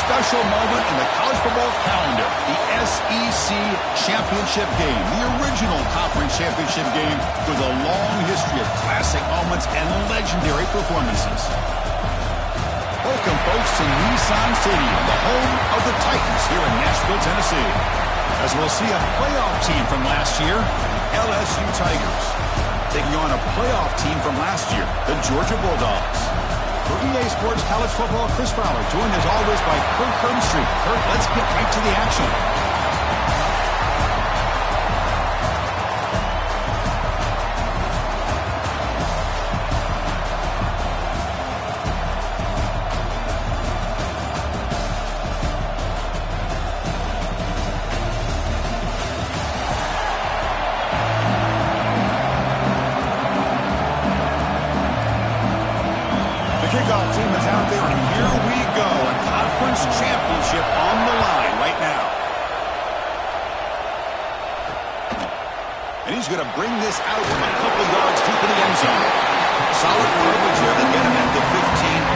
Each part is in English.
special moment in the college football calendar, the SEC Championship game, the original conference championship game with a long history of classic moments and legendary performances. Welcome, folks, to Nissan Stadium, the home of the Titans here in Nashville, Tennessee. As we'll see a playoff team from last year, LSU Tigers, taking on a playoff team from last year, the Georgia Bulldogs. For EA Sports College Football, Chris Fowler, joined as always by Kirk Herbstreit. Kirk, let's get right to the action. Kickoff team is out there, and here we go. A conference championship on the line right now. And he's going to bring this out from a couple yards deep in the end zone. Solid coverage here to get him at the 15.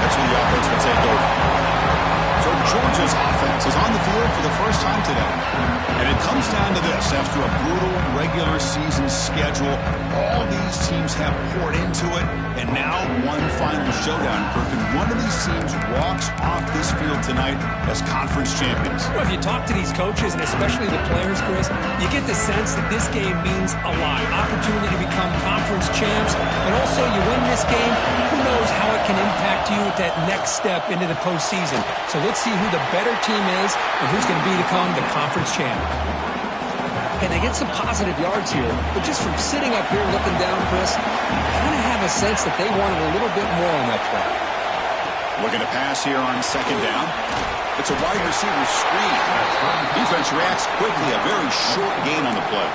That's where the offense will take over. So Georgia's offense is on the field for the first time today. And it comes down to this. After a brutal regular season schedule, all these teams have poured into it. And now one final showdown, Kirk, and one of these teams walks off this field tonight as conference champions. Well, if you talk to these coaches, and especially the players, Chris, you get the sense that this game means a lot. Opportunity to become conference champs, and also you win this game, who knows how it can impact you at that next step into the postseason. So let's see who the better team is and who's going to become the conference champ. And they get some positive yards here, but just from sitting up here looking down, Chris, I kind of have a sense that they wanted a little bit more on that play. Looking to pass here on second down. It's a wide receiver screen. Defense reacts quickly, a very short gain on the play.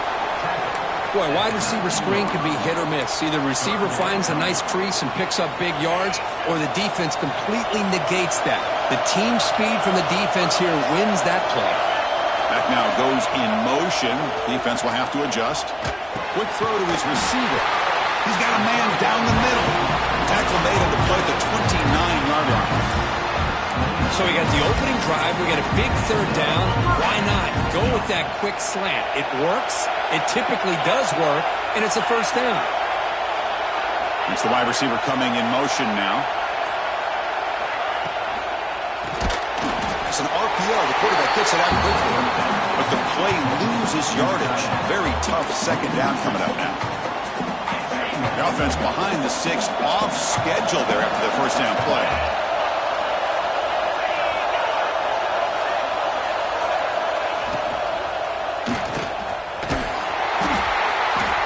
Boy, wide receiver screen can be hit or miss. Either the receiver finds a nice crease and picks up big yards, or the defense completely negates that. The team speed from the defense here wins that play. Back now goes in motion. Defense will have to adjust. Quick throw to his receiver. He's got a man down the middle. Tackle made on the play at the 29-yard line. So we got the opening drive. We got a big third down. Why not? Go with that quick slant. It works. It typically does work. And it's a first down. It's the wide receiver coming in motion now. It's an RPO. The quarterback gets it out quickly. But the play loses yardage. Very tough second down coming up now. The offense behind the 6, off schedule there after the first down play.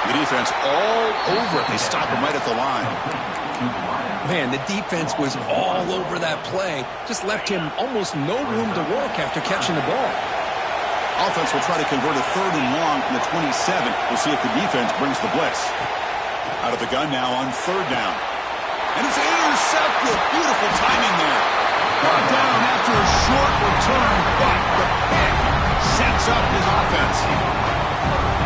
The defense all over it. They stop him right at the line. Man, the defense was all over that play. Just left him almost no room to work after catching the ball. Offense will try to convert a third and long from the 27. We'll see if the defense brings the blitz. Out of the gun now on third down. And it's intercepted. Beautiful timing there. Brought down after a short return, but the pick sets up his offense.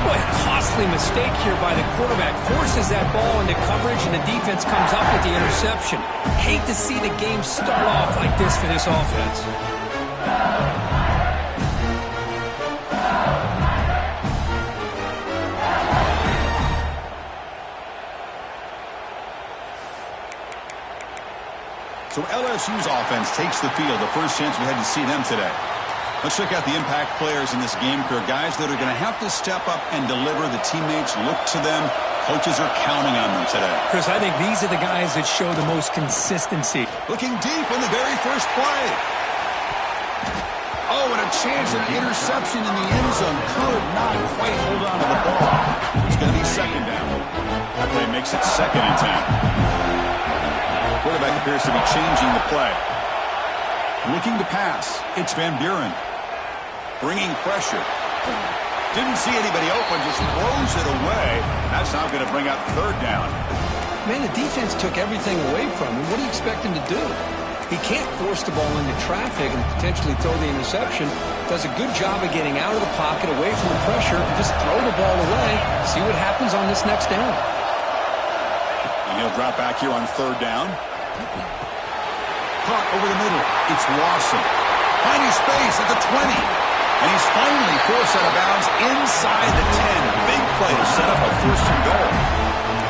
Boy, a costly mistake here by the quarterback. Forces that ball into coverage, and the defense comes up with the interception. Hate to see the game start off like this for this offense. So LSU's offense takes the field. The first chance we had to see them today. Let's check out the impact players in this game, Kirk. Guys that are going to have to step up and deliver. The teammates look to them. Coaches are counting on them today. Chris, I think these are the guys that show the most consistency. Looking deep on the very first play. Oh, and a chance at an interception in the end zone. Could not quite hold on to the ball. It's going to be second down. That play makes it 2nd and 10. Quarterback appears to be changing the play. Looking to pass. It's Van Buren. Bringing pressure. Didn't see anybody open, just throws it away. That's now going to bring up third down. Man, the defense took everything away from him. What do you expect him to do? He can't force the ball into traffic and potentially throw the interception. Does a good job of getting out of the pocket, away from the pressure, and just throw the ball away. See what happens on this next down. And he'll drop back here on third down. Caught over the middle. It's Lawson. finding space at the 20. And he's finally forced out of bounds inside the 10. Big play to set up a first and goal.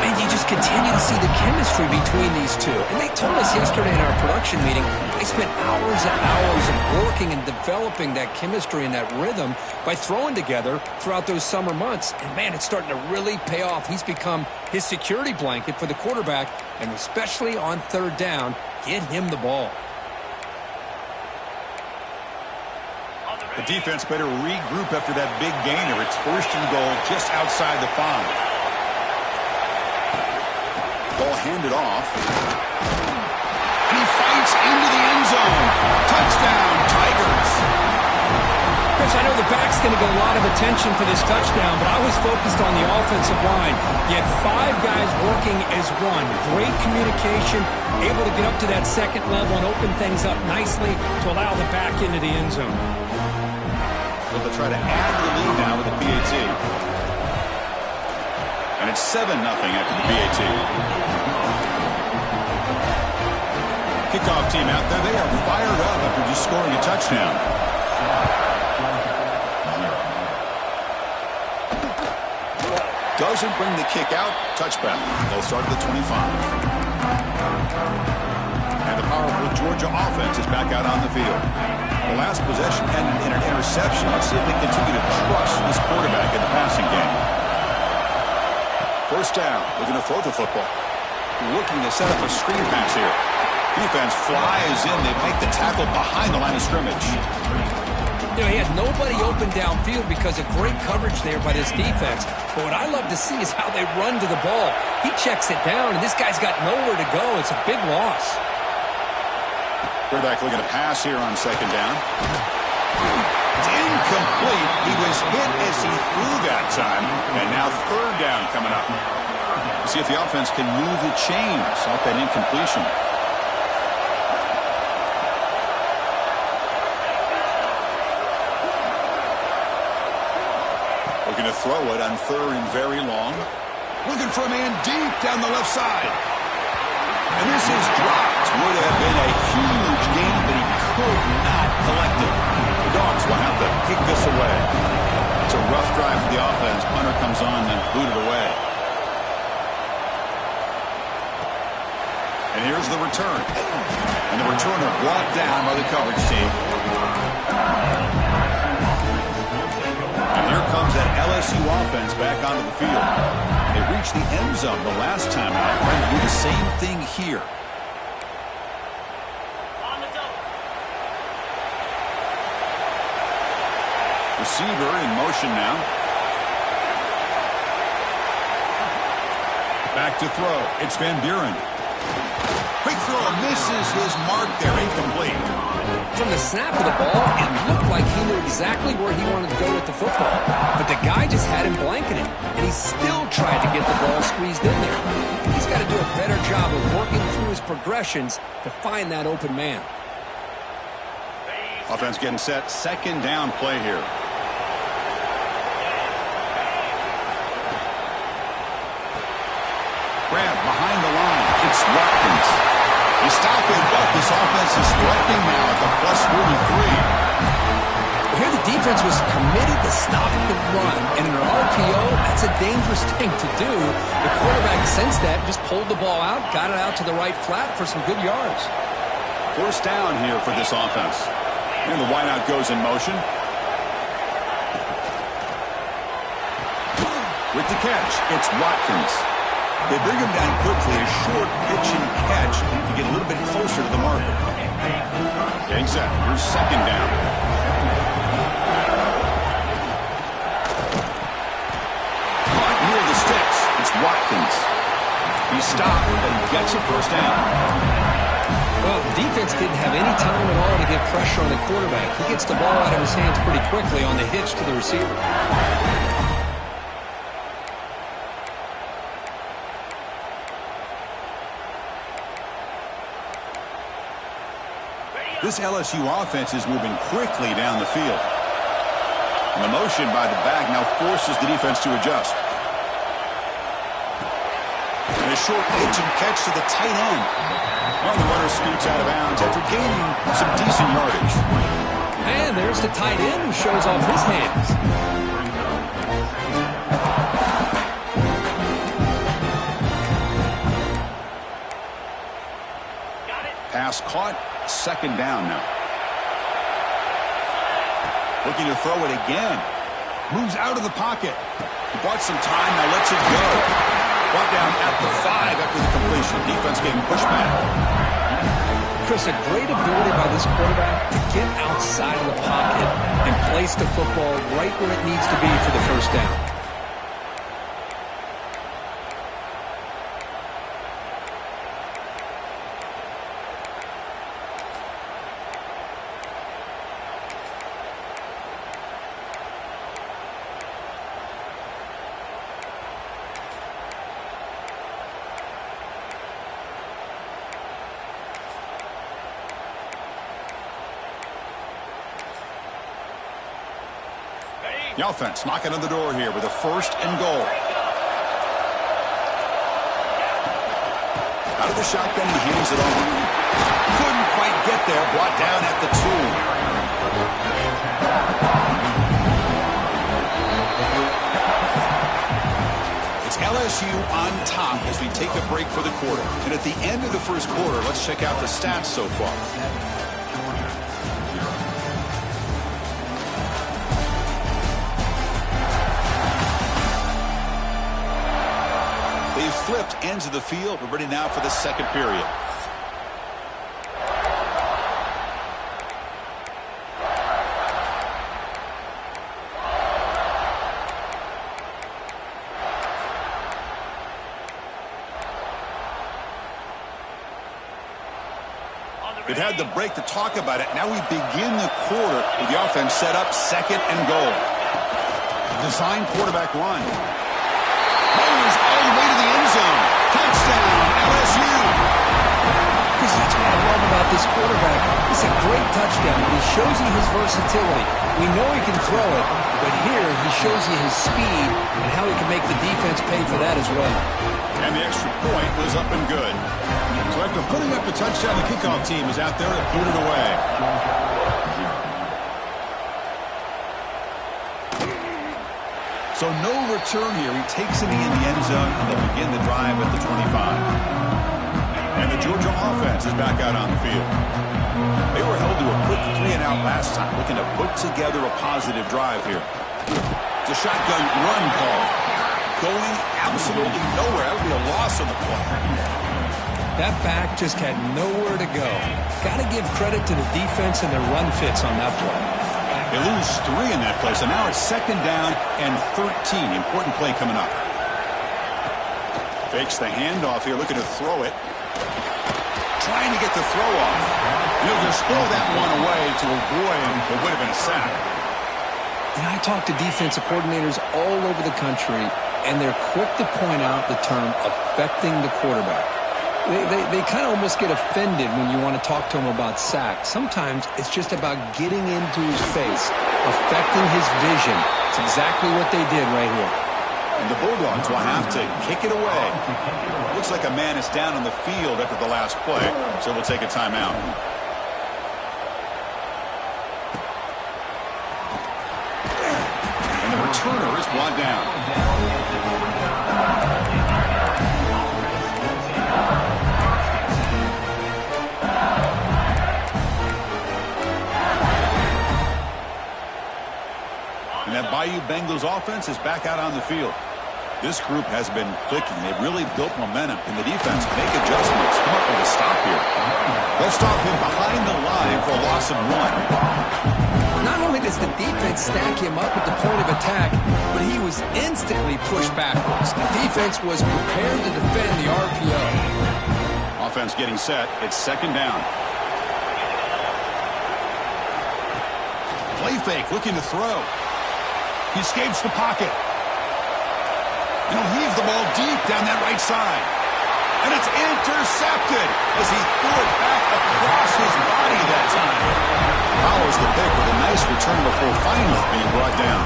And you just continue to see the chemistry between these two. And they told us yesterday in our production meeting, they spent hours and hours of working and developing that chemistry and that rhythm by throwing together throughout those summer months. And, man, it's starting to really pay off. He's become his security blanket for the quarterback, and especially on third down, get him the ball. The defense better regroup after that big gainer. It's first and goal just outside the 5. Ball handed off. And he fights into the end zone. Touchdown, Tigers. Chris, I know the back's going to get a lot of attention for this touchdown, but I was focused on the offensive line. You had 5 guys working as one. Great communication, able to get up to that second level and open things up nicely to allow the back into the end zone. They'll try to add to the lead now with the PAT. And it's 7-0 after the PAT. Kickoff team out there. They are fired up after just scoring a touchdown. Doesn't bring the kick out. Touchback. They'll start at the 25. And the powerful Georgia offense is back out on the field. The last possession ended in an interception. Let's see if they continue to trust this quarterback in the passing game. First down. Looking to throw the football. Looking to set up a screen pass here. Defense flies in. They make the tackle behind the line of scrimmage. You know, he had nobody open downfield because of great coverage there by this defense. But what I love to see is how they run to the ball. He checks it down, and this guy's got nowhere to go. It's a big loss. Quarterback looking to pass here on second down. It's incomplete. He was hit as he threw that time. And now third down coming up. See if the offense can move the chains off that incompletion. Looking to throw it on third and very long. Looking for a man deep down the left side. And this is dropped. Would have been a huge gain, but he could not collect it. The Dogs will have to kick this away. It's a rough drive for the offense. Punter comes on and booted away. And here's the return. And the returner brought down by the coverage team. And here comes that LSU offense back onto the field. They reached the end zone the last time out. Trying to do the same thing here. Receiver in motion now. Back to throw. It's Van Buren. Quick throw. Misses his mark there. Incomplete. From the snap of the ball, it looked like he knew exactly where he wanted to go with the football. But the guy just had him blanketed, and he still tried to get the ball squeezed in there. He's got to do a better job of working through his progressions to find that open man. Offense getting set. Second down play here. Grab behind the line. It's Watkins. He's stopping, but this offense is threatening now at the +43. Here the defense was committed to stopping the run. And in an RPO, that's a dangerous thing to do. The quarterback sensed that, just pulled the ball out, got it out to the right flat for some good yards. First down here for this offense. And the wideout goes in motion. With the catch, it's Watkins. They bring him down quickly, a short pitch and catch to get a little bit closer to the marker. Getting set. Here's second down. Caught near the sticks. It's Watkins. He's stopped, but he gets a first down. Well, the defense didn't have any time at all to get pressure on the quarterback. He gets the ball out of his hands pretty quickly on the hitch to the receiver. This LSU offense is moving quickly down the field. And the motion by the back now forces the defense to adjust. And a short pitch and catch to the tight end. Well, the runner scoots out of bounds after gaining some decent yardage. And there's the tight end who shows off his hands. Pass caught. Second down now. Looking to throw it again. Moves out of the pocket. He bought some time, now lets it go. Brought down at the 5 after the completion. Defense getting pushed back. Chris, a great ability by this quarterback to get outside of the pocket and place the football right where it needs to be for the first down. The offense knocking on the door here with a 1st and goal. Out of the shotgun, he hands it off. Couldn't quite get there. Brought down at the 2. It's LSU on top as we take a break for the quarter. And at the end of the first quarter, let's check out the stats so far. Flipped ends of the field. We're ready now for the second period. We've had the break to talk about it. Now we begin the quarter with the offense set up 2nd and goal. Design quarterback run. Runs all the way to the end zone. Touchdown, LSU. Because that's what I love about this quarterback. It's a great touchdown. He shows you his versatility. We know he can throw it, but here he shows you his speed and how he can make the defense pay for that as well. And the extra point was up and good. So after putting up a touchdown, the kickoff team is out there to put it away. So no return here. He takes it in the end zone, and they'll begin the drive at the 25. And the Georgia offense is back out on the field. They were held to a quick 3-and-out last time, looking to put together a positive drive here. It's a shotgun run call. Going absolutely nowhere. That would be a loss on the play. That back just had nowhere to go. Got to give credit to the defense and their run fits on that play. They lose 3 in that play, so now it's 2nd down and 13. Important play coming up. Fakes the handoff here, looking to throw it. Trying to get the throw off. He'll just throw that one away to avoid what would have been a sack. And I talk to defensive coordinators all over the country, and they're quick to point out the term affecting the quarterback. They kind of almost get offended when you want to talk to them about sacks. Sometimes it's just about getting into his face, affecting his vision. It's exactly what they did right here. And the Bulldogs will have to kick it away. Looks like a man is down on the field after the last play, so we'll take a timeout. And the returner is brought down. And that Bayou Bengals offense is back out on the field. This group has been clicking. They've really built momentum, and the defense make adjustments. Come up with a stop here. They'll stop him behind the line for a loss of 1. Not only does the defense stack him up at the point of attack, but he was instantly pushed backwards. The defense was prepared to defend the RPO. Offense getting set. It's 2nd down. Play fake, looking to throw. He escapes the pocket. And he'll heave the ball deep down that right side. And it's intercepted as he threw it back across his body that time. Follows the pick with a nice return before finally being brought down.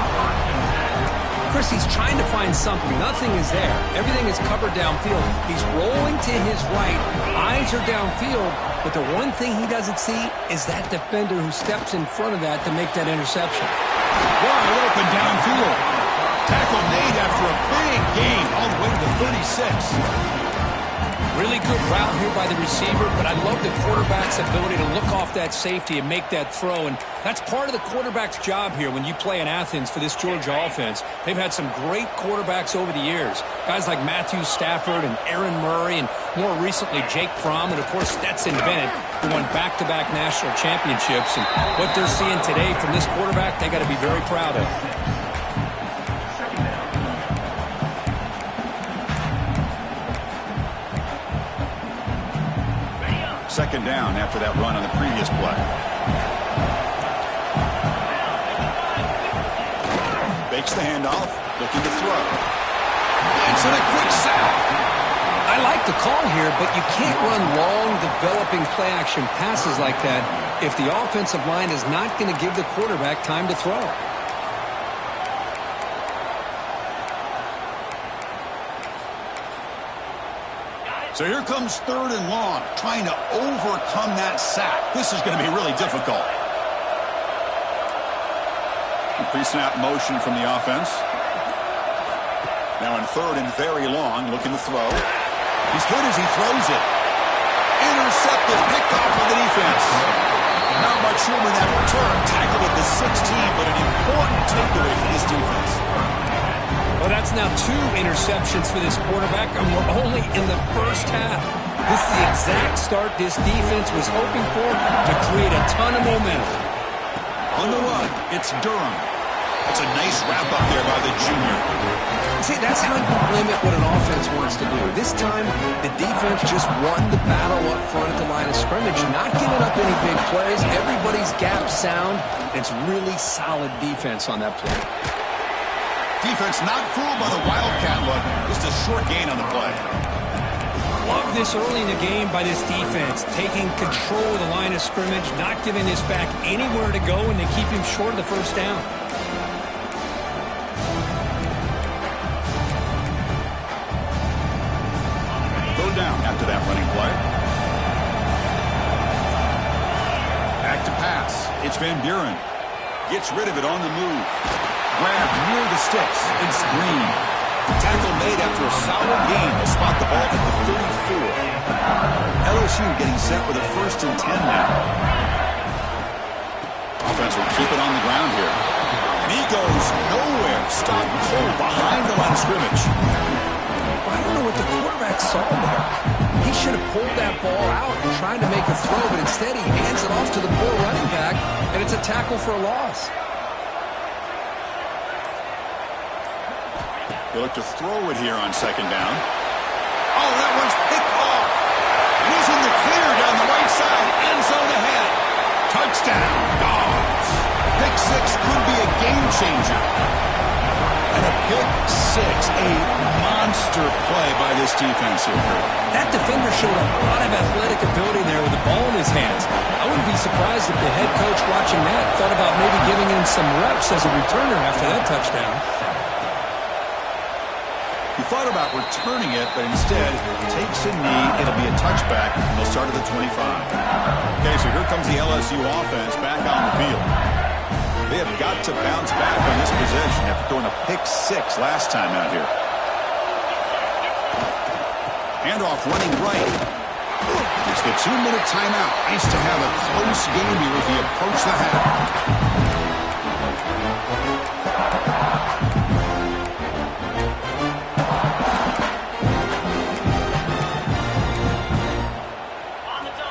Chris, he's trying to find something. Nothing is there. Everything is covered downfield. He's rolling to his right. Eyes are downfield. But the one thing he doesn't see is that defender who steps in front of that to make that interception. Wide open downfield. Tackle made after a big gain all the way to the 36. Really good route here by the receiver, but I love the quarterback's ability to look off that safety and make that throw. And that's part of the quarterback's job here when you play in Athens for this Georgia offense. They've had some great quarterbacks over the years. Guys like Matthew Stafford and Aaron Murray, and more recently Jake Fromm, and of course Stetson Bennett, who won back-to-back national championships. And what they're seeing today from this quarterback, they got to be very proud of. Second down after that run on the previous play. Fakes the handoff, looking to throw. It's in a quick sack. I like the call here, but you can't run long, developing play-action passes like that if the offensive line is not going to give the quarterback time to throw. So here comes 3rd and long, trying to overcome that sack. This is going to be really difficult. Pre-snap motion from the offense. Now in 3rd and very long, looking to throw. He's hit as he throws it. Intercepted, picked off by the defense. Not much room in that return. Tackled at the 16, but an important takeaway for this defense. Well, that's now 2 interceptions for this quarterback, and we're only in the first half. This is the exact start this defense was hoping for to create a ton of momentum. On the run, it's Durham. That's a nice wrap-up there by the junior. See, that's how you limit what an offense wants to do. This time, the defense just won the battle up front at the line of scrimmage, not giving up any big plays. Everybody's gap sound. It's really solid defense on that play. Defense not fooled by the Wildcat look. Just a short gain on the play. Love this early in the game by this defense. Taking control of the line of scrimmage, not giving this back anywhere to go, and they keep him short of the first down. Third down after that running play. Back to pass. It's Van Buren. Gets rid of it on the move. Grab near the sticks. It's Green. Tackle made after a solid gain. They'll spot the ball at the 34. LSU getting set with a 1st and 10 now. Offense will keep it on the ground here. And he goes nowhere. Stop cold behind the line of scrimmage. I don't know what the quarterback saw there. He should have pulled that ball out and tried to make a throw, but instead he hands it off to the poor running back, and it's a tackle for a loss. They look to throw it here on 2nd down. Oh, that one's picked off. He's in the clear down the right side. End zone ahead. Touchdown, Dogs. Pick 6 could be a game changer. And a pick 6, a monster play by this defense here. That defender showed a lot of athletic ability there with the ball in his hands. I wouldn't be surprised if the head coach watching that thought about maybe giving him some reps as a returner after that touchdown. He thought about returning it, but instead takes a knee. It'll be a touchback, and they'll start at the 25. Okay, so here comes the LSU offense back on the field. They have got to bounce back on this possession after throwing a pick 6 last time out here. Handoff running right. It's the 2-minute timeout. Nice to have a close game here as we approach the half.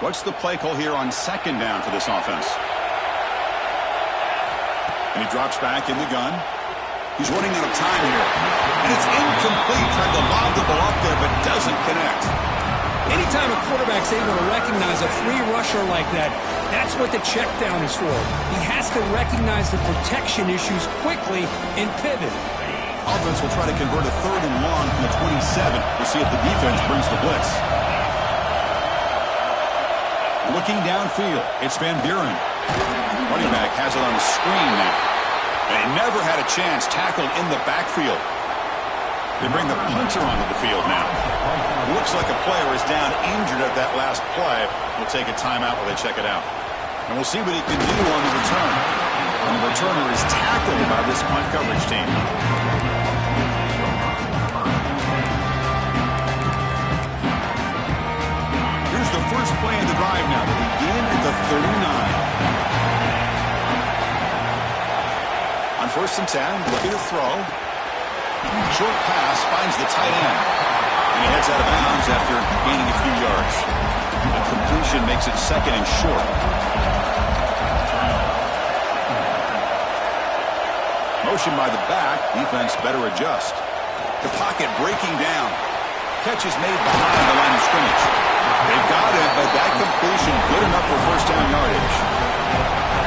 What's the play call here on 2nd down for this offense? And he drops back in the gun. He's running out of time here. And it's incomplete. Tried to lob the ball up there, but doesn't connect. Anytime a quarterback's able to recognize a free rusher like that, that's what the check down is for. He has to recognize the protection issues quickly and pivot. Offense will try to convert a 3rd and long from the 27. We'll see if the defense brings the blitz. Looking downfield, it's Van Buren. Running back has it on the screen now. And he never had a chance, tackled in the backfield. They bring the punter onto the field now. Looks like a player is down injured at that last play. We'll take a timeout while they check it out. And we'll see what he can do on the return. And the returner is tackled by this punt coverage team. Here's the first play of the drive now. They begin at the 39. On 1st and 10, looking to throw. Short pass finds the tight end. And he heads out of bounds after gaining a few yards. The completion makes it 2nd and short. Motion by the back. Defense better adjust. The pocket breaking down. Catch is made behind the line of scrimmage. They've got it, but that completion good enough for 1st down yardage.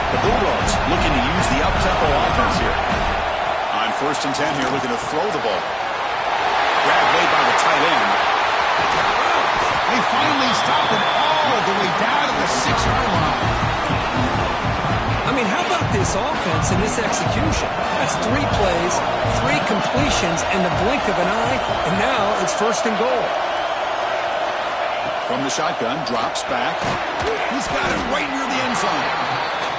The Bulldogs looking to use the up-tempo offense here. On 1st and 10 here, looking to throw the ball. Grab made by the tight end. They finally stop him all the way down to the 6-yard line. I mean, how about this offense and this execution? That's 3 plays, 3 completions in the blink of an eye, and now it's 1st and goal. From the shotgun, drops back. He's got it right near the end zone.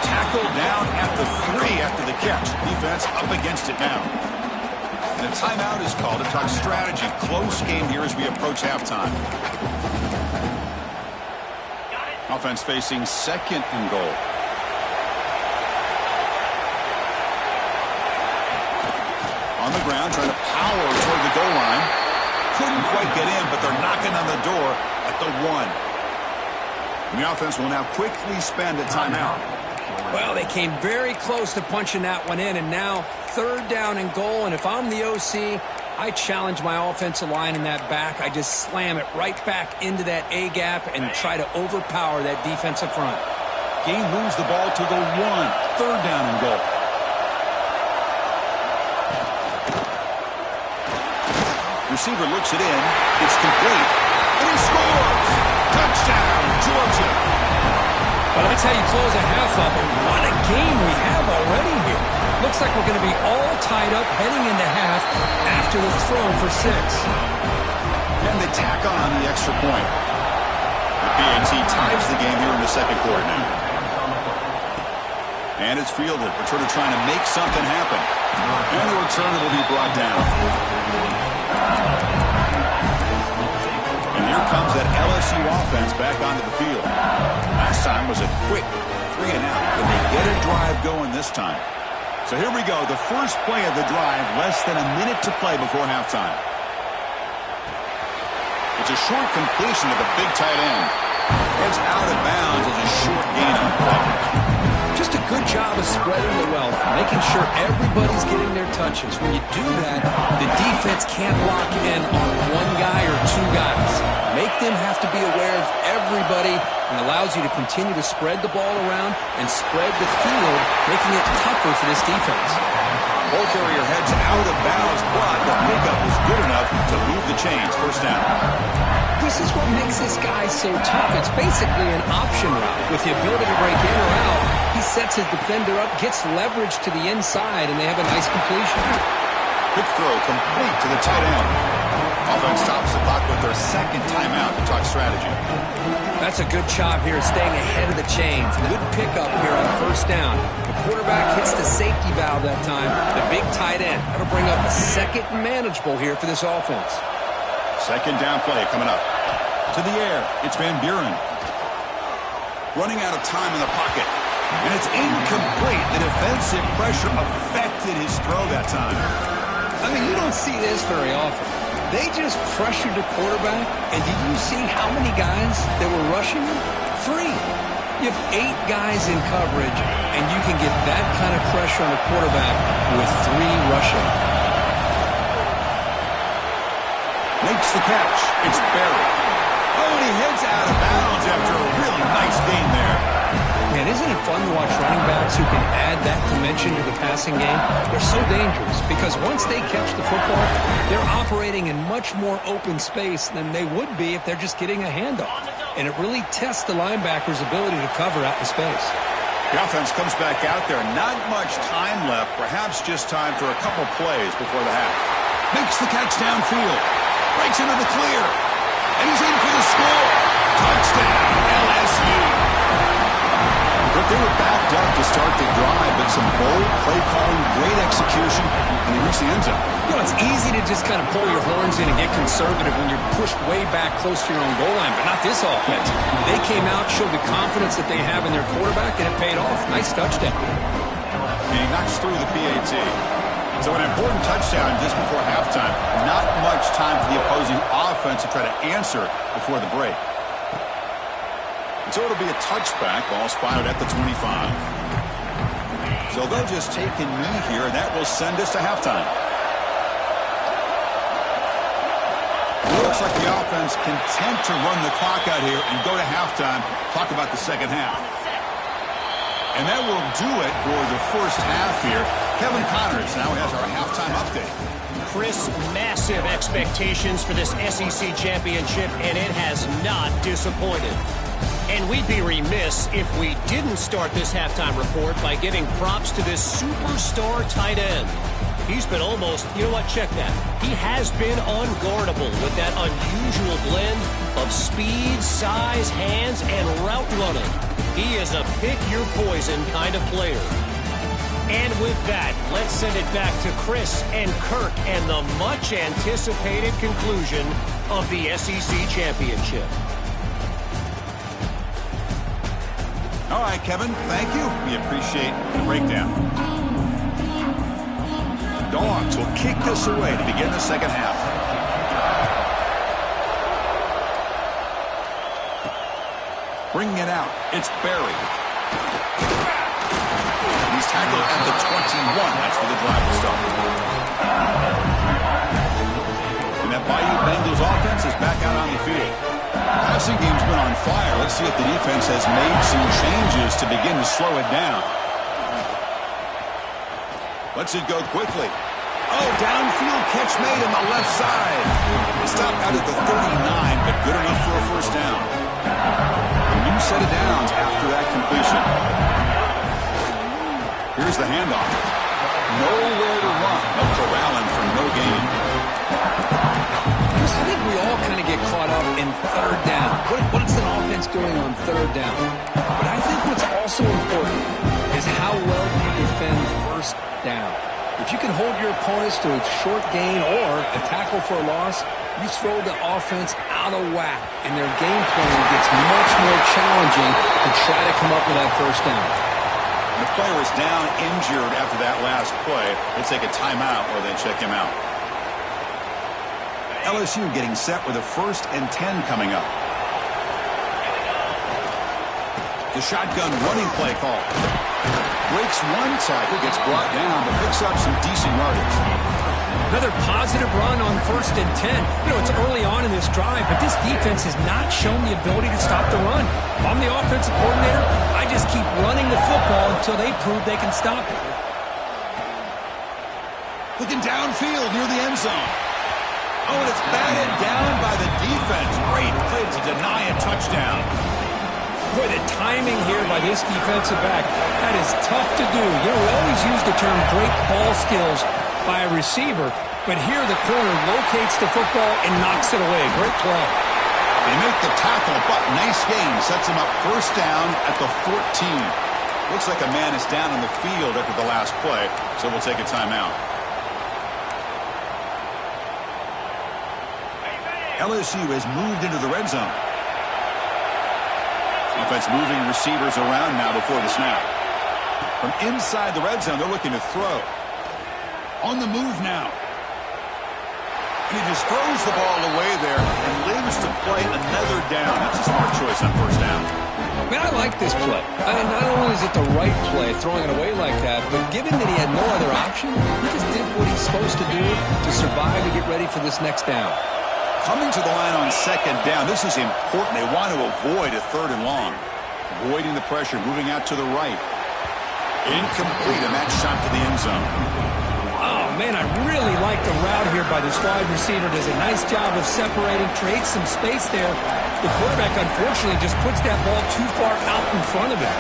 Tackled down at the 3 after the catch. Defense up against it now. And a timeout is called to talk strategy. Close game here as we approach halftime. Offense facing 2nd and goal. On the ground, trying to power toward the goal line. Couldn't quite get in, but they're knocking on the door at the 1. And the offense will now quickly spend a timeout. Well, they came very close to punching that one in, and now 3rd down and goal. And if I'm the OC, I challenge my offensive line in that back. I just slam it right back into that A-gap and try to overpower that defensive front. Game moves the ball to the 1. 3rd down and goal. Receiver looks it in. It's complete. And he scores! Touchdown, Georgia! Well, that's how you close a half of it. What a game we have already here. Looks like we're going to be all tied up heading into half after the throw for 6. And they tack on the extra point. The PAT ties the game here in the 2nd quarter now. And it's fielded. Returner trying to make something happen. And the return will be brought down. And here comes that LSU offense back onto the field. Last time was a quick 3 and out. Can they get a drive going this time? So here we go. The first play of the drive, less than a minute to play before halftime. It's a short completion to the big tight end. It's out of bounds as a short gain on the play. Just a good job of spreading the wealth, making sure everybody's getting their touches. When you do that, the defense can't lock in on 1 guy or 2 guys. Make them have to be aware of everybody, and allows you to continue to spread the ball around and spread the field, making it tougher for this defense. Ball carrier heads out of bounds, but the pickup is good enough to move the chains. 1st down. This is what makes this guy so tough. It's basically an option route with the ability to break in or out. He sets his defender up, gets leverage to the inside, and they have a nice completion. Quick throw complete to the tight end. Offense stops the clock with their 2nd timeout to talk strategy. That's a good job here, staying ahead of the chains. Good pickup here on 1st down. The quarterback hits the safety valve that time. The big tight end. That'll bring up a 2nd manageable here for this offense. 2nd down play coming up. To the air. It's Van Buren. Running out of time in the pocket. And it's incomplete. The defensive pressure affected his throw that time. I mean, you don't see this very often. They just pressured the quarterback, and did you see how many guys that were rushing him? 3. You have 8 guys in coverage, and you can get that kind of pressure on the quarterback with 3 rushing. Makes the catch. It's Barry. Oh, and he heads out of bounds after a really nice gain there. Man, isn't it fun to watch running backs who can add that dimension to the passing game? They're so dangerous because once they catch the football, they're operating in much more open space than they would be if they're just getting a handoff. And it really tests the linebacker's ability to cover out in space. The offense comes back out there. Not much time left. Perhaps just time for a couple plays before the half. Makes the catch downfield. Breaks into the clear. And he's in for the score. Touchdown, LSU. But they were backed up to start the drive, but some bold play calling, great execution, and they reached the end zone. You know, it's easy to just kind of pull your horns in and get conservative when you're pushed way back close to your own goal line, but not this offense. They came out, showed the confidence that they have in their quarterback, and it paid off. Nice touchdown. And he knocks through the PAT. So an important touchdown just before halftime. Not much time for the opposing offense to try to answer before the break. So it'll be a touchback. Ball spotted at the 25. So they'll just take a knee here, and that will send us to halftime. Looks like the offense content to run the clock out here and go to halftime. Talk about the second half. And that will do it for the first half here. Kevin Connors now has our halftime update. Chris, massive expectations for this SEC championship, and it has not disappointed. And we'd be remiss if we didn't start this halftime report by giving props to this superstar tight end. He's been almost, you know what, check that. He has been unguardable with that unusual blend of speed, size, hands, and route running. He is a pick-your-poison kind of player. And with that, let's send it back to Chris and Kirk and the much-anticipated conclusion of the SEC championship. All right, Kevin, thank you. We appreciate the breakdown. Dogs will kick this away to begin the second half. Bringing it out, it's Barry. He's tackled at the 21. That's where the drive will start. And that Bayou Bengals offense is back out on the field. Passing game's been on fire. Let's see if the defense has made some changes to begin to slow it down. Lets it go quickly. Oh, downfield catch made on the left side. Stopped out at the 39, but good enough for a first down. A new set of downs after that completion. Here's the handoff. Nowhere to run. No corralling for no gain. I think we all kind of get caught up in third down. What's an offense doing on third down? But I think what's also important is how well you defend first down. If you can hold your opponents to a short gain or a tackle for a loss, you throw the offense out of whack, and their game plan gets much more challenging to try to come up with that first down. The player is down injured after that last play. They take a timeout or they check him out. LSU getting set with a 1st and 10 coming up. The shotgun running play call. Breaks one tackle, gets brought down, but picks up some decent yardage. Another positive run on 1st and 10. You know, it's early on in this drive, but this defense has not shown the ability to stop the run. If I'm the offensive coordinator, I just keep running the football until they prove they can stop it. Looking downfield near the end zone. Oh, and it's batted down by the defense. Great play to deny a touchdown. Boy, the timing here by this defensive back, that is tough to do. You know, we always use the term great ball skills by a receiver, but here the corner locates the football and knocks it away. Great play. They make the tackle, but nice gain. Sets him up first down at the 14. Looks like a man is down on the field after the last play, so we'll take a timeout. LSU has moved into the red zone. Offense moving receivers around now before the snap. From inside the red zone, they're looking to throw. On the move now. And he just throws the ball away there and lives to play another down. That's a smart choice on first down. Man, I like this play. Not only is it the right play, throwing it away like that, but given that he had no other option, he just did what he's supposed to do to survive and get ready for this next down. Coming to the line on second down, this is important. They want to avoid a 3rd and long. Avoiding the pressure, moving out to the right. Incomplete, and that shot to the end zone. Oh, man, I really like the route here by this wide receiver. Does a nice job of separating, creates some space there. The quarterback, unfortunately, just puts that ball too far out in front of him.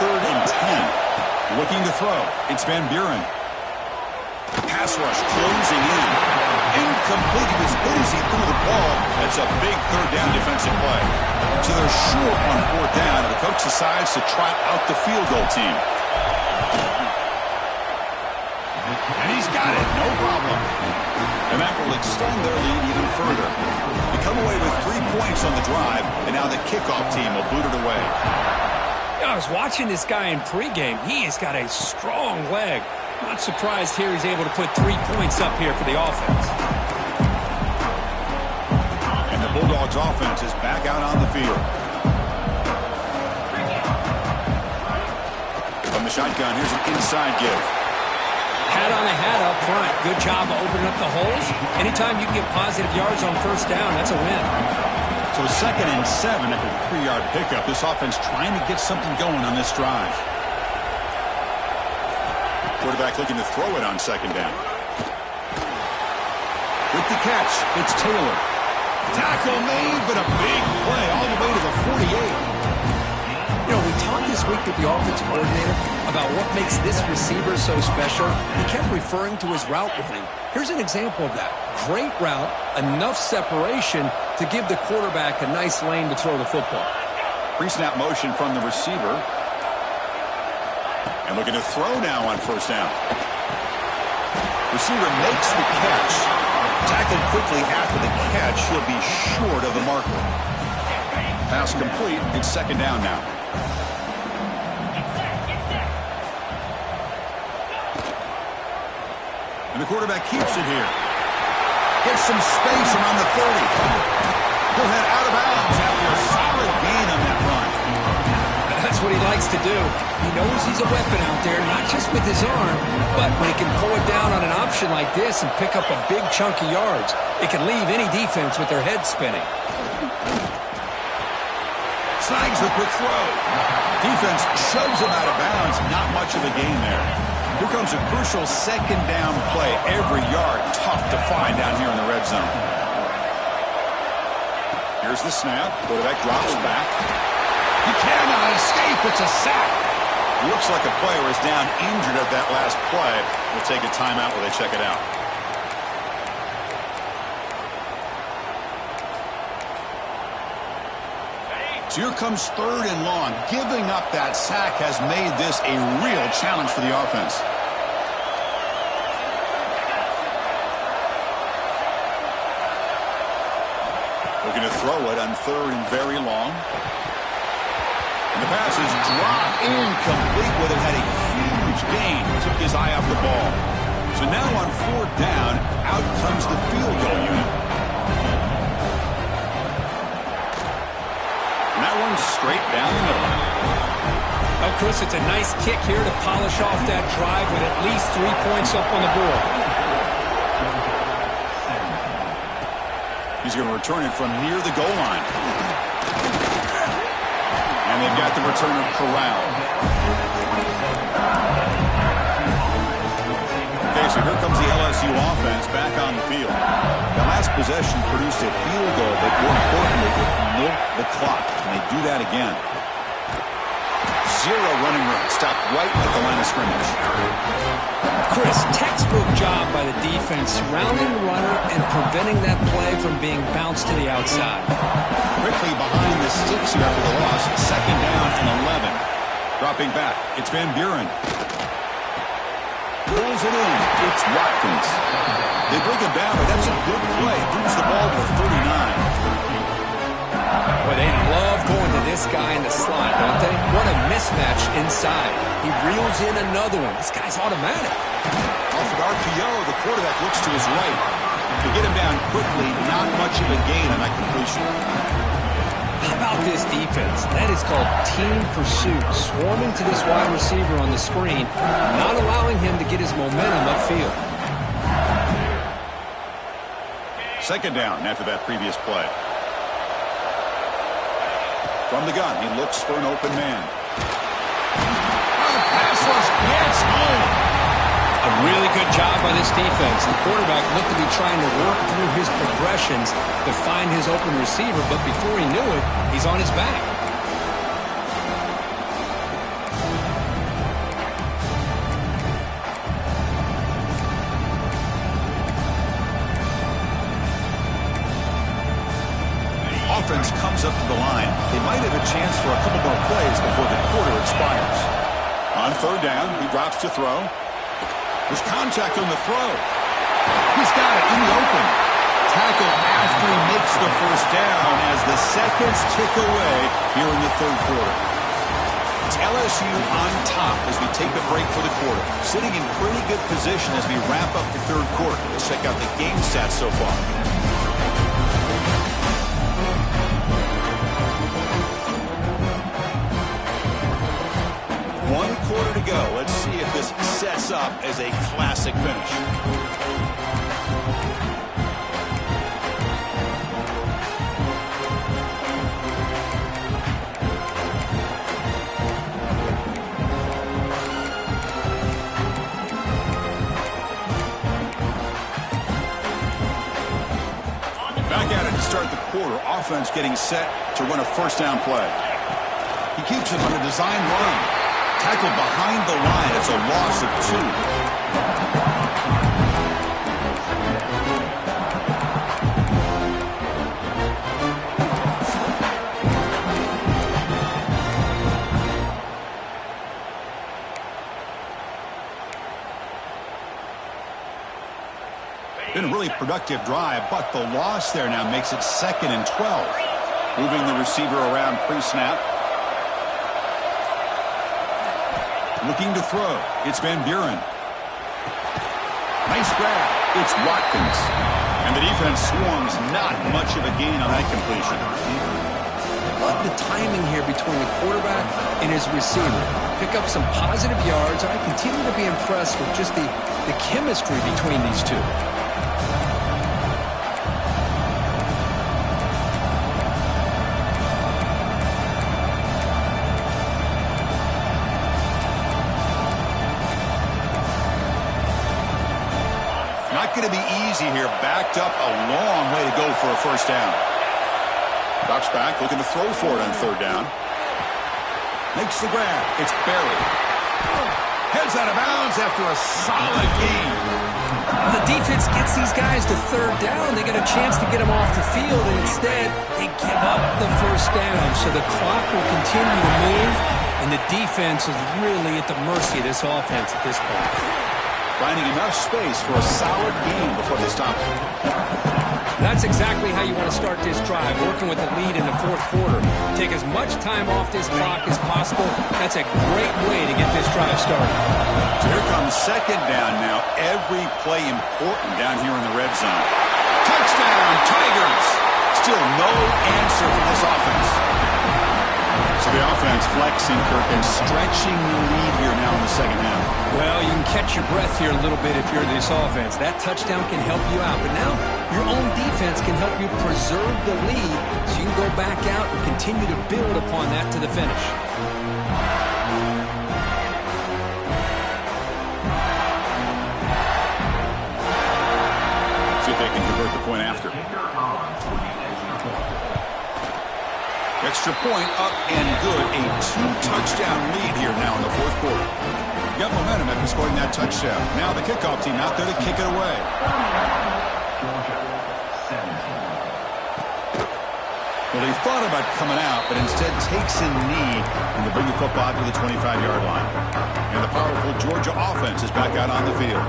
3rd and 10. Looking to throw. It's Van Buren. Pass rush closing in. Incomplete. As good as he threw the ball, that's a big 3rd down defensive play. So they're short on 4th down, and the coach decides to try out the field goal team. And he's got it, no problem. And that will extend their lead even further. They come away with 3 points on the drive, and now the kickoff team will boot it away. I was watching this guy in pregame. He has got a strong leg. Not surprised here he's able to put 3 points up here for the offense. And the Bulldogs offense is back out on the field. From the shotgun, here's an inside give. Hat on the hat up front. Good job of opening up the holes. Anytime you can get positive yards on 1st down, that's a win. So 2nd and 7 after the 3-yard pickup. This offense trying to get something going on this drive. Quarterback looking to throw it on 2nd down. With the catch, it's Taylor. Tackle made, but a big play all the way to the 48. You know, we talked this week with the offensive coordinator about what makes this receiver so special. He kept referring to his route running. Here's an example of that. Great route, enough separation to give the quarterback a nice lane to throw the football. Pre-snap motion from the receiver. And looking to throw now on 1st down. Receiver makes the catch. Tackled quickly after the catch. He'll be short of the marker. Pass complete. It's 2nd down now. And the quarterback keeps it here. Gets some space around the 30. He'll head out of bounds after a solid gain on that run. That's what he likes to do. He knows he's a weapon out there, not just with his arm, but when he can pull it down on an option like this and pick up a big chunk of yards, it can leave any defense with their head spinning. Snags the quick throw. Defense shoves him out of bounds. Not much of a gain there. Here comes a crucial 2nd down play. Every yard tough to find down here in the red zone. Here's the snap. Quarterback drops back. He cannot escape. It's a sack. Looks like a player is down injured at that last play. We'll take a timeout while they check it out. So here comes 3rd and long. Giving up that sack has made this a real challenge for the offense. Looking to throw it on 3rd and very long. And the pass is dropped incomplete with it. Had a huge gain. Took his eye off the ball. So now on 4th down, out comes the field goal unit. And that one's straight down the middle. Oh, Chris, it's a nice kick here to polish off that drive with at least 3 points up on the board. He's going to return it from near the goal line. And they've got the returner corralled. Okay, so here comes the LSU offense back on the field. The last possession produced a field goal, but more importantly, it milked the clock. And they do that again. 0 running room. Stopped right at the line of scrimmage. Chris, textbook job by the defense, surrounding the runner and preventing that play from being bounced to the outside. Quickly behind the sticks here after the loss. 2nd down and 11. Dropping back. It's Van Buren. Pulls it in. It's Watkins. They bring him down, but that's a good play. Moves the ball to 39. Boy, they love going to this guy in the slot, don't they? What a mismatch inside. He reels in another one. This guy's automatic. Off of RPO, the quarterback looks to his right. To get him down quickly, not much of a gain on that completion. How about this defense? That is called team pursuit. Swarming to this wide receiver on the screen, not allowing him to get his momentum upfield. 2nd down after that previous play. From the gun, he looks for an open man. Pass rush gets home. A really good job by this defense. The quarterback looked to be trying to work through his progressions to find his open receiver, but before he knew it, he's on his back. offense comes up to the line, they might have a chance for a couple more plays before the quarter expires. On third down, he drops to throw. There's contact on the throw. He's got it in the open. Tackle after he makes the first down as the seconds tick away here in the third quarter. It's LSU on top as we take a break for the quarter. Sitting in pretty good position as we wrap up the third quarter. Let's check out the game stats so far. One quarter to go. Let's see if this sets up as a classic finish. Back at it to start the quarter. Offense getting set to run a first down play. He keeps it on a design run. Tackled behind the line. It's a loss of 2. Been a really productive drive, but the loss there now makes it 2nd and 12. Moving the receiver around pre-snap. Looking to throw. It's Van Buren. Nice grab. It's Watkins. And the defense swarms. Not much of a gain on that completion. Love the timing here between the quarterback and his receiver. Pick up some positive yards. I continue to be impressed with just the chemistry between these two. Not going to be easy here. Backed up a long way to go for a first down. Drops back, looking to throw for it on third down. Makes the grab. It's Barry. Heads out of bounds after a solid gain. The defense gets these guys to third down. They get a chance to get them off the field, and instead they give up the first down. So the clock will continue to move, and the defense is really at the mercy of this offense at this point. Finding enough space for a solid gain before they stop it. That's exactly how you want to start this drive, working with the lead in the fourth quarter. Take as much time off this clock as possible. That's a great way to get this drive started. So here comes second down now. Every play important down here in the red zone. Touchdown, Tigers! Still no answer from this offense. So the offense flexing, Kirk, and stretching the lead here now in the second half. Well, you can catch your breath here a little bit if you're this offense. That touchdown can help you out. But now your own defense can help you preserve the lead so you can go back out and continue to build upon that to the finish. See if they can convert the point after. Extra point up and good. A 2-touchdown lead here now in the fourth quarter. Got momentum after scoring that touchdown. Now the kickoff team out there to kick it away. Well, he thought about coming out, but instead takes a knee and to bring the football to the 25-yard line. And the powerful Georgia offense is back out on the field.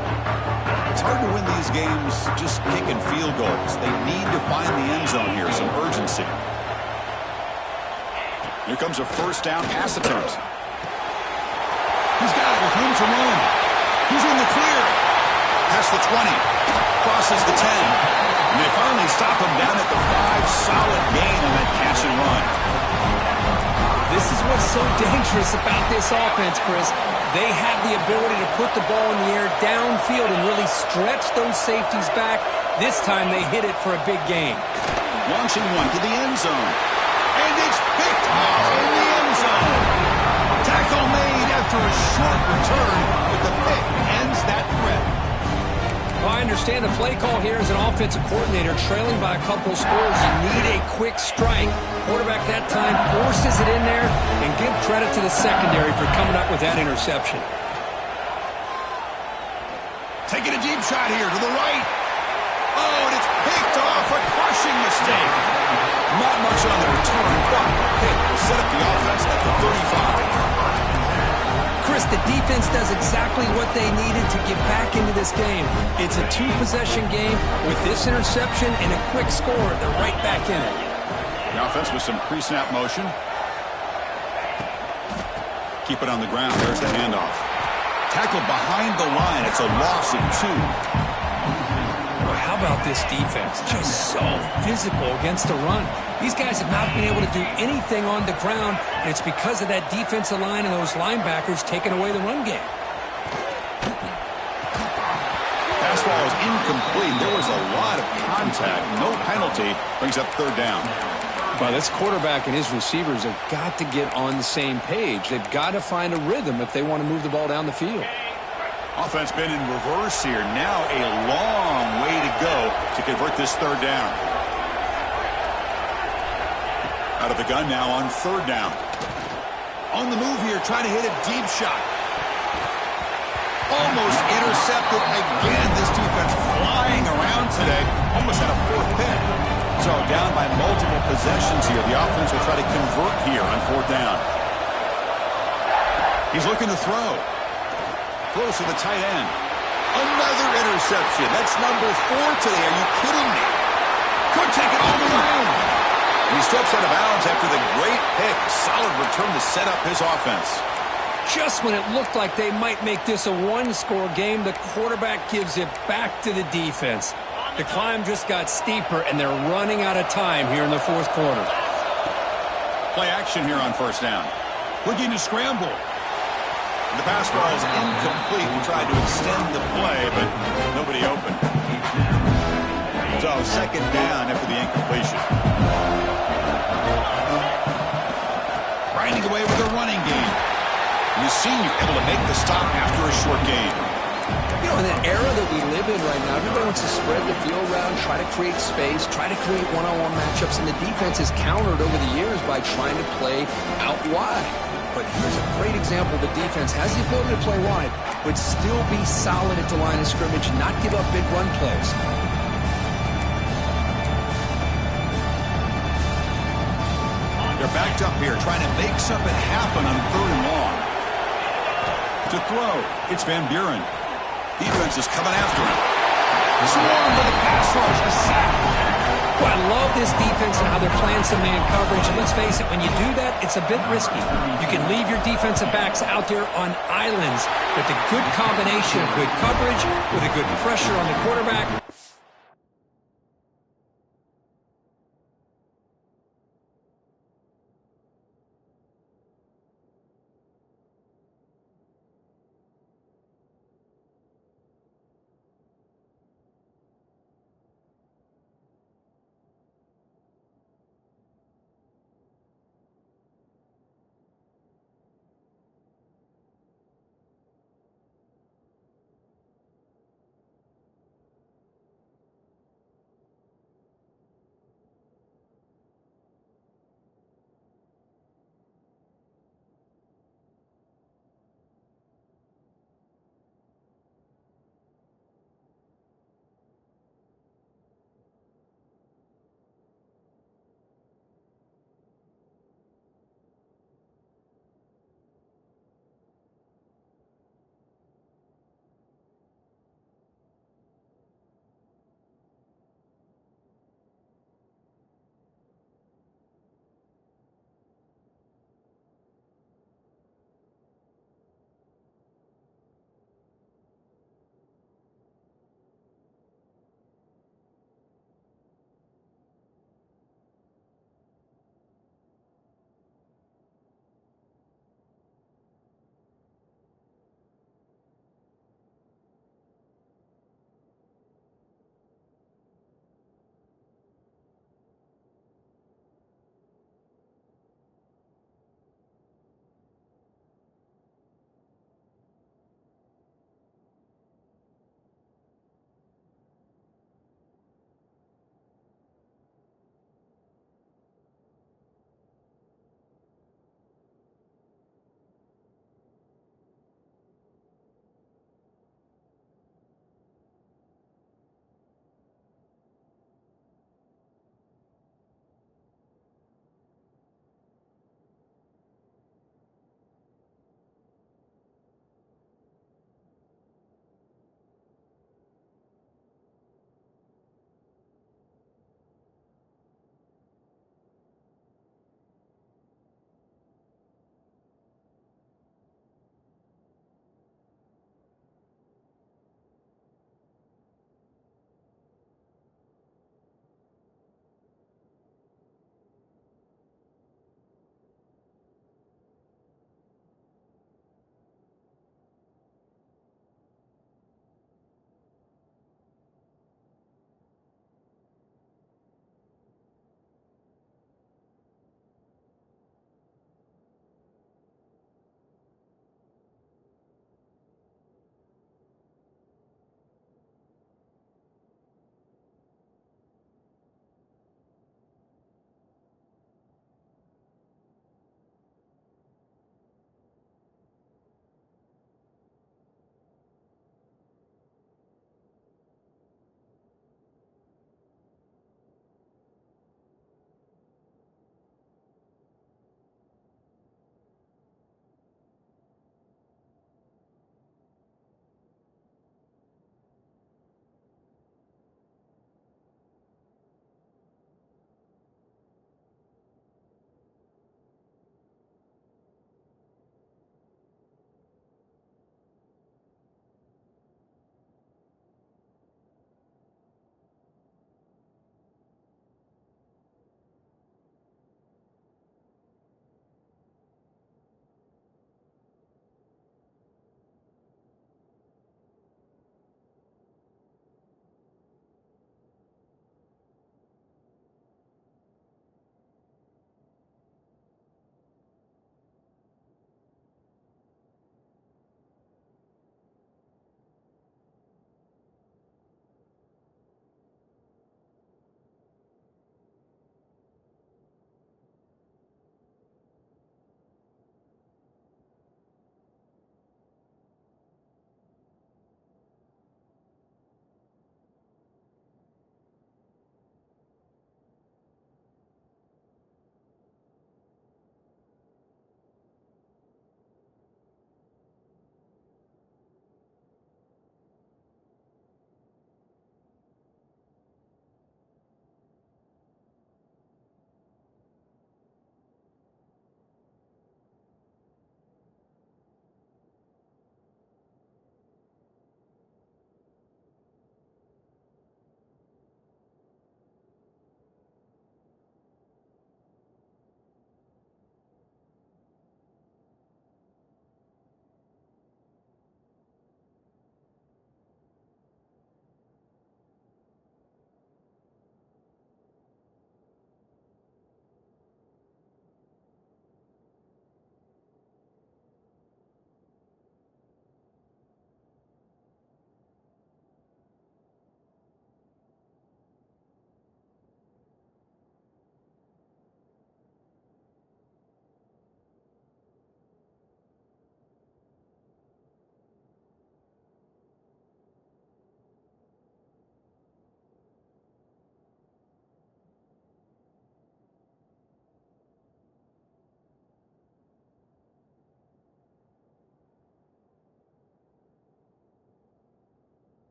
It's hard to win these games just kicking field goals. They need to find the end zone here, some urgency. Here comes a first down pass attempt. He's got it with room to run. He's in the clear. Past the 20. Crosses the 10. And they finally stop him down at the 5. Solid gain on that catch and run. This is what's so dangerous about this offense, Chris. They have the ability to put the ball in the air downfield and really stretch those safeties back. This time they hit it for a big gain. Launching one to the end zone. And it's picked off in the end zone. Tackle made after a short return, but the pick ends that threat. Well, I understand the play call here as an offensive coordinator, trailing by a couple of scores. You need a quick strike. Quarterback that time forces it in there, and give credit to the secondary for coming up with that interception. Taking a deep shot here to the right. Oh, and it's picked off. A crushing mistake. Not much on the return, but hey, we'll set up the offense at the 35. Chris, the defense does exactly what they needed to get back into this game. It's a two-possession game. With this interception and a quick score, they're right back in it. The offense with some pre-snap motion. Keep it on the ground. There's the handoff. Tackled behind the line. It's a loss of 2. Boy, how about this defense? Just so physical against the run. These guys have not been able to do anything on the ground, and it's because of that defensive line and those linebackers taking away the run game. Pass ball is incomplete. There was a lot of contact. No penalty. Brings up 3rd down. Well, this quarterback and his receivers have got to get on the same page. They've got to find a rhythm if they want to move the ball down the field. Offense been in reverse here. Now a long way to go to convert this 3rd down. Out of the gun now on 3rd down. On the move here, trying to hit a deep shot. Almost intercepted again. This defense flying around today. Almost had a 4th pick. So down by multiple possessions here. The offense will try to convert here on 4th down. He's looking to throw. Throws to the tight end. Another interception. That's number 4 today. Are you kidding me? Could take it all the way. And he steps out of bounds after the great pick. Solid return to set up his offense. Just when it looked like they might make this a one-score game, the quarterback gives it back to the defense. The climb just got steeper, and they're running out of time here in the 4th quarter. Play action here on 1st down. Looking to scramble. The pass ball is incomplete. We tried to extend the play, but nobody open. So 2nd down after the incompletion. Grinding away with a running game. And the senior able to make the stop after a short game. You know, in an era that we live in right now, everybody wants to spread the field around, try to create space, try to create one-on-one matchups, and the defense has countered over the years by trying to play out wide. But here's a great example. The defense has the ability to play wide, but still be solid at the line of scrimmage, not give up big run plays. They're backed up here, trying to make something happen on 3rd and long. To throw, it's Van Buren. Defense is coming after him. Swarmed by the pass rush. A sack. Well, I love this defense and how they're playing some man coverage. And let's face it, when you do that, it's a bit risky. You can leave your defensive backs out there on islands, but the good combination of good coverage with a good pressure on the quarterback.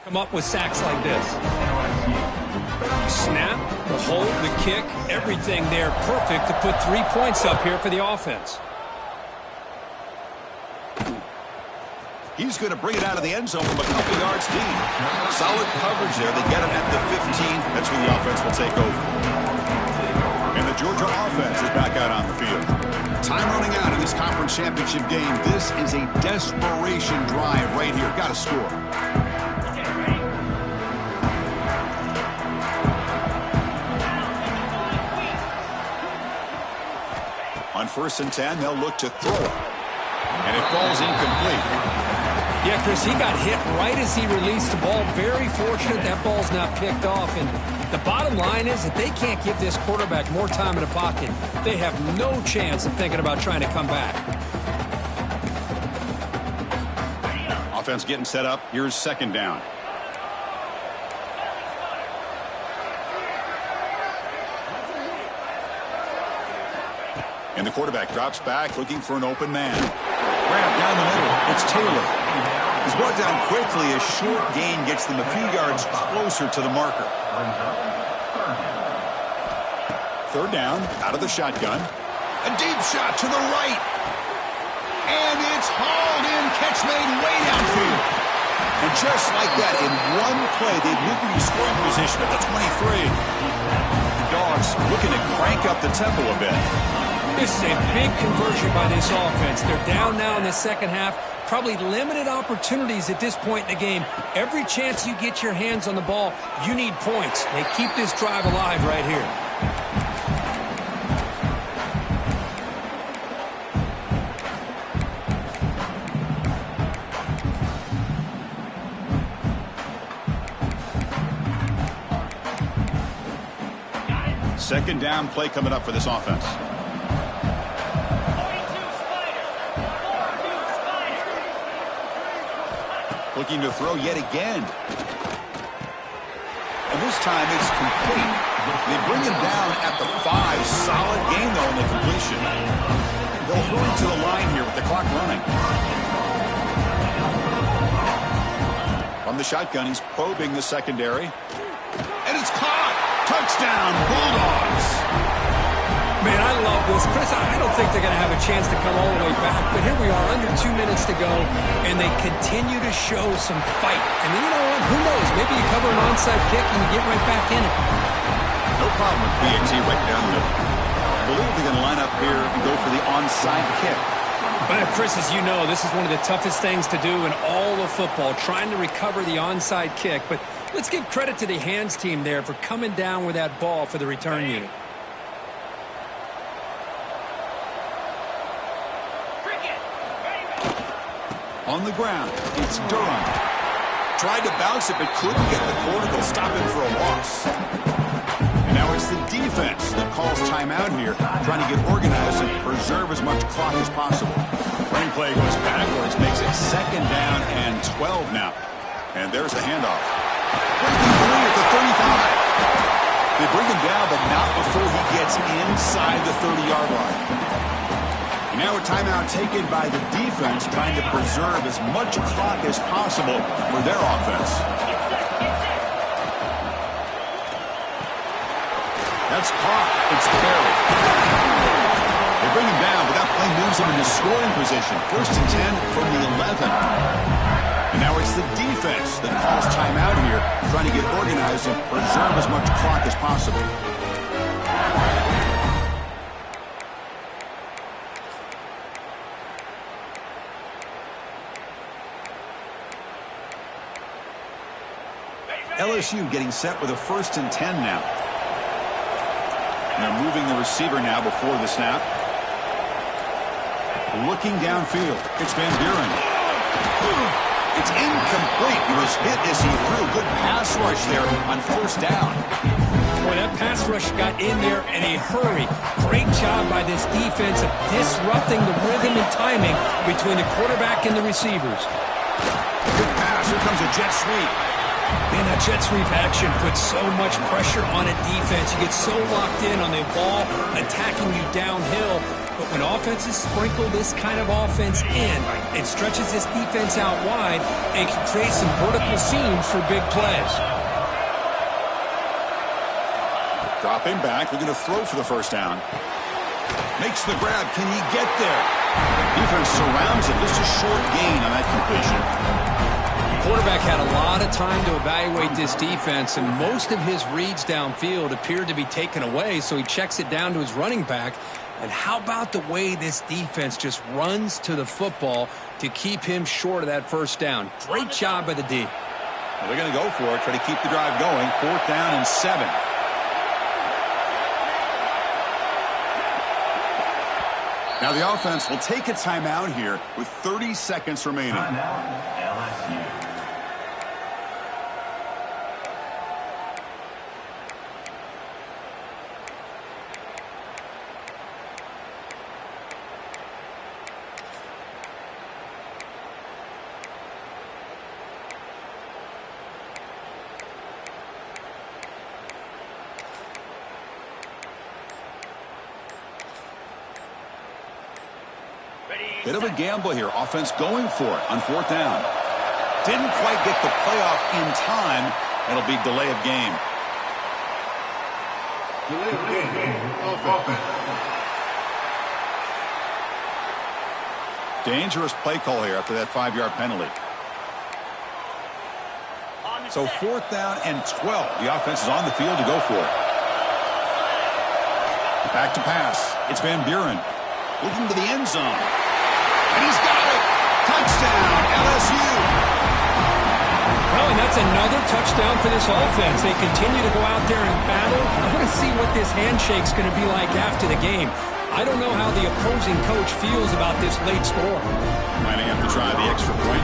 Come up with sacks like this. Snap, the hold, the kick, everything there perfect to put 3 points up here for the offense. He's going to bring it out of the end zone from a couple yards deep. Solid coverage there. They get him at the 15. That's where the offense will take over. And the Georgia offense is back out on the field. Time running out in this conference championship game. This is a desperation drive right here. Got to score. On 1st and 10, they'll look to throw it. And it falls incomplete. Yeah, Chris, he got hit right as he released the ball. Very fortunate that ball's not picked off. And the bottom line is that they can't give this quarterback more time in the pocket. They have no chance of thinking about trying to come back. Offense getting set up. Here's 2nd down. And the quarterback drops back looking for an open man. Grab down the middle. It's Taylor. He's brought down quickly. A short gain gets them a few yards closer to the marker. 3rd down, out of the shotgun. A deep shot to the right. And it's hauled in. Catch made way downfield. And just like that, in one play, they've moved into scoring position at the 23. The Dogs looking to crank up the tempo a bit. This is a big conversion by this offense. They're down now in the second half. Probably limited opportunities at this point in the game. Every chance you get your hands on the ball, you need points. They keep this drive alive right here. Second down play coming up for this offense. Looking to throw yet again. And this time it's complete. They bring him down at the 5. Solid game, though, in the completion. They'll hurry to the line here with the clock running. From the shotgun, he's probing the secondary. And it's caught! Touchdown, Bulldogs! Man, I love this. Chris, I don't think they're going to have a chance to come all the way back, but here we are, under 2 minutes to go, and they continue to show some fight. And then, you know what? Who knows? Maybe you cover an onside kick and you get right back in it. No problem with BAT right down the middle. I believe they're going to line up here and go for the onside kick. But Chris, as you know, this is one of the toughest things to do in all of football, trying to recover the onside kick. But let's give credit to the hands team there for coming down with that ball for the return unit. On the ground, it's Durham. Tried to bounce it, but couldn't get the corner. They'll stop him for a loss. And now it's the defense that calls timeout here, trying to get organized and preserve as much clock as possible. Running play goes backwards, makes it 2nd down and 12 now. And there's the handoff. Breaking free at the 35. They bring him down, but not before he gets inside the 30-yard line. Now a timeout taken by the defense, trying to preserve as much clock as possible for their offense. That's caught. It's Perry. They bring him down, but that play moves him into scoring position. 1st and 10 from the 11. And now it's the defense that calls timeout here, trying to get organized and preserve as much clock as possible. LSU getting set with a 1st and 10 now. And they're moving the receiver now before the snap. Looking downfield. It's Van Buren. It's incomplete. He was hit as he threw. Good pass rush there on 1st down. Boy, that pass rush got in there in a hurry. Great job by this defense of disrupting the rhythm and timing between the quarterback and the receivers. Good pass. Here comes a jet sweep. Man, that jet sweep action puts so much pressure on a defense. You get so locked in on the ball attacking you downhill. But when offenses sprinkle this kind of offense in, it stretches this defense out wide and can create some vertical seams for big plays. Dropping back, looking to throw for the first down. Makes the grab. Can he get there? Defense surrounds it. Just a short gain on that completion. Quarterback had a lot of time to evaluate this defense, and most of his reads downfield appeared to be taken away, so he checks it down to his running back. And how about the way this defense just runs to the football to keep him short of that first down? Great job by the D. Well, they're going to go for it, try to keep the drive going. 4th down and 7. Now the offense will take a timeout here with 30 seconds remaining. LSU. Bit of a gamble here. Offense going for it on 4th down. Didn't quite get the playoff in time. It'll be delay of game. Delay of game. Offense. Dangerous play call here after that 5-yard penalty. So 4th down and 12. The offense is on the field to go for it. Back to pass. It's Van Buren. Looking to the end zone. And he's got it. Touchdown, LSU. Well, and that's another touchdown for this offense. They continue to go out there and battle. I want to see what this handshake's going to be like after the game. I don't know how the opposing coach feels about this late score. Might have to try the extra point.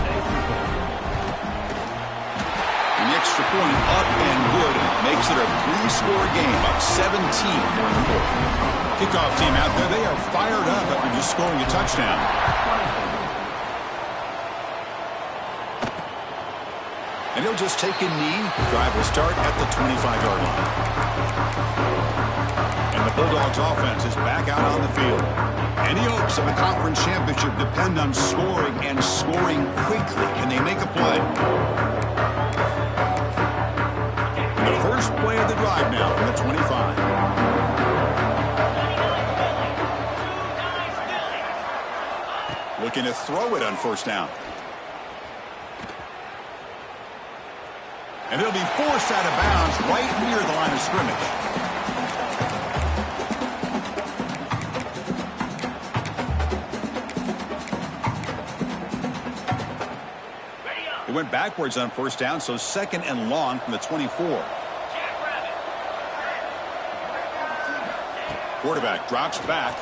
And the extra point up and good makes it a 3-score game, up 17 during the 4th. Kickoff team out there, they are fired up after just scoring a touchdown. And he'll just take a knee. Drive will start at the 25-yard line. And the Bulldogs offense is back out on the field. Any hopes of a conference championship depend on scoring and scoring quickly. Can they make a play? The first play of the drive now from the 25. Looking to throw it on 1st down. And he'll be forced out of bounds right near the line of scrimmage. He went backwards on 1st down, so 2nd and long from the 24. Quarterback drops back.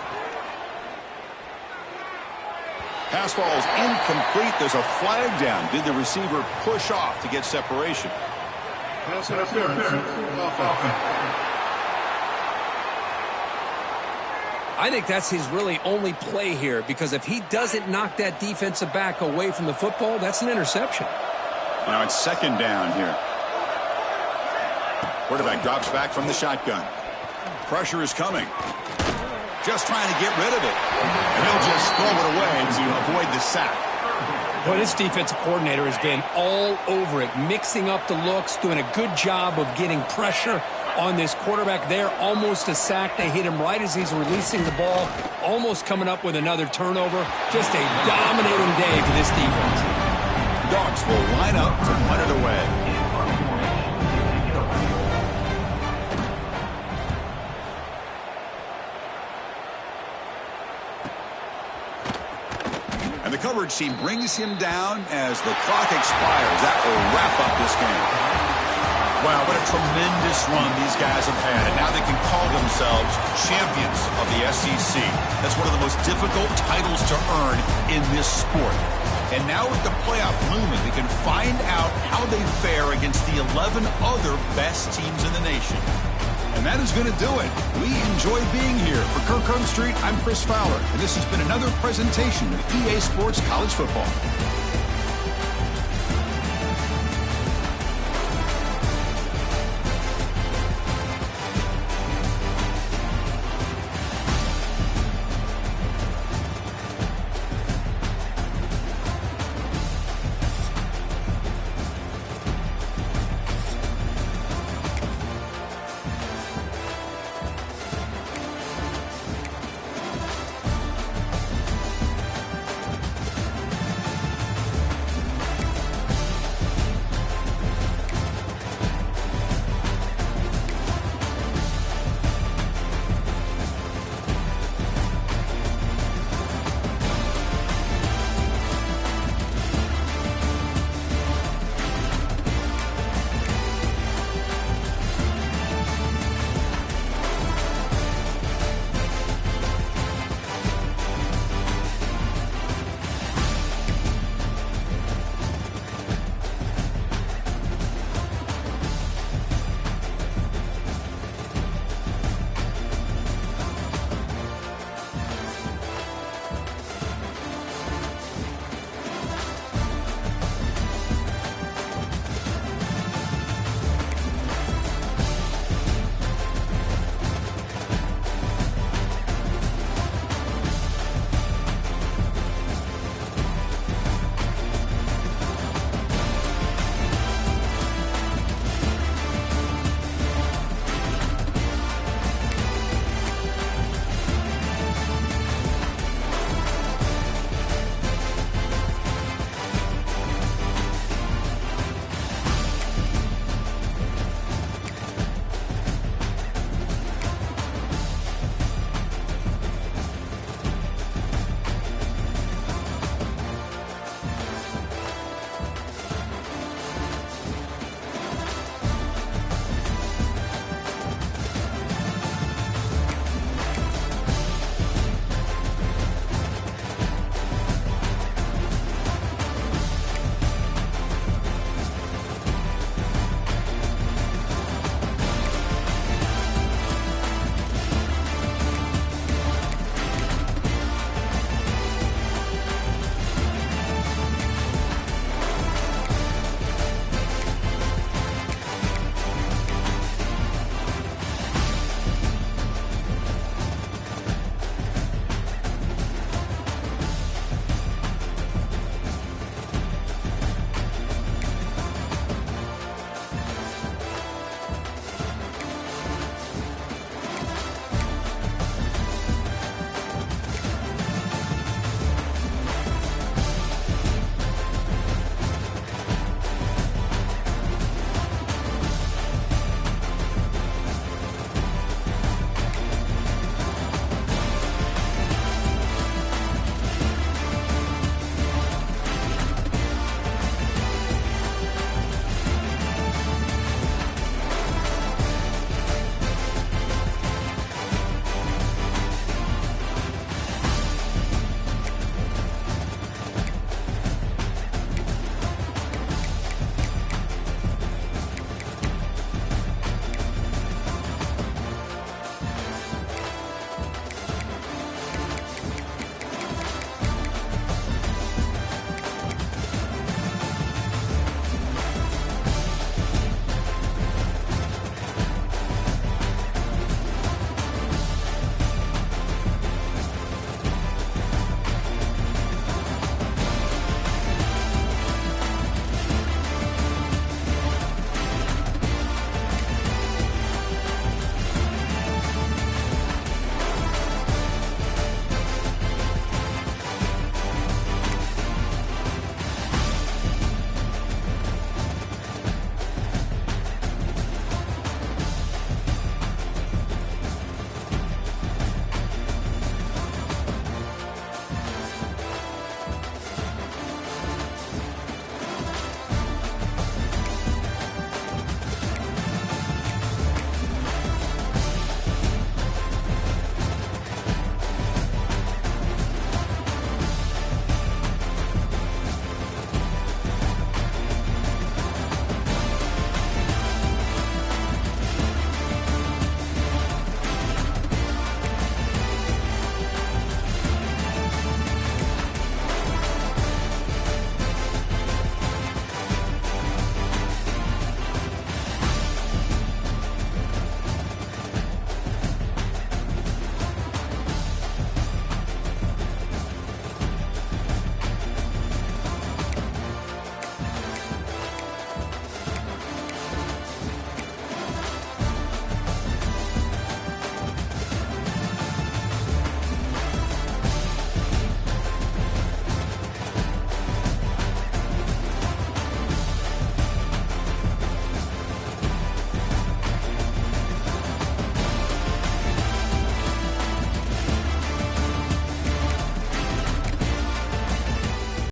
Pass ball is incomplete. There's a flag down. Did the receiver push off to get separation? I think that's his really only play here, because if he doesn't knock that defensive back away from the football, that's an interception. Now it's 2nd down here. Quarterback drops back from the shotgun. Pressure is coming. Just trying to get rid of it. And he'll just throw it away to avoid the sack. Boy, this defensive coordinator has been all over it, mixing up the looks, doing a good job of getting pressure on this quarterback there. Almost a sack. They hit him right as he's releasing the ball, almost coming up with another turnover. Just a dominating day for this defense. Dogs will line up to punt it away. And the coverage team brings him down as the clock expires. That will wrap up this game. Wow, what a tremendous run these guys have had. And now they can call themselves champions of the SEC. That's one of the most difficult titles to earn in this sport. And now with the playoff looming, they can find out how they fare against the 11 other best teams in the nation. And that is going to do it. We enjoy being here. For Kirk Street, I'm Chris Fowler, and this has been another presentation of EA Sports College Football.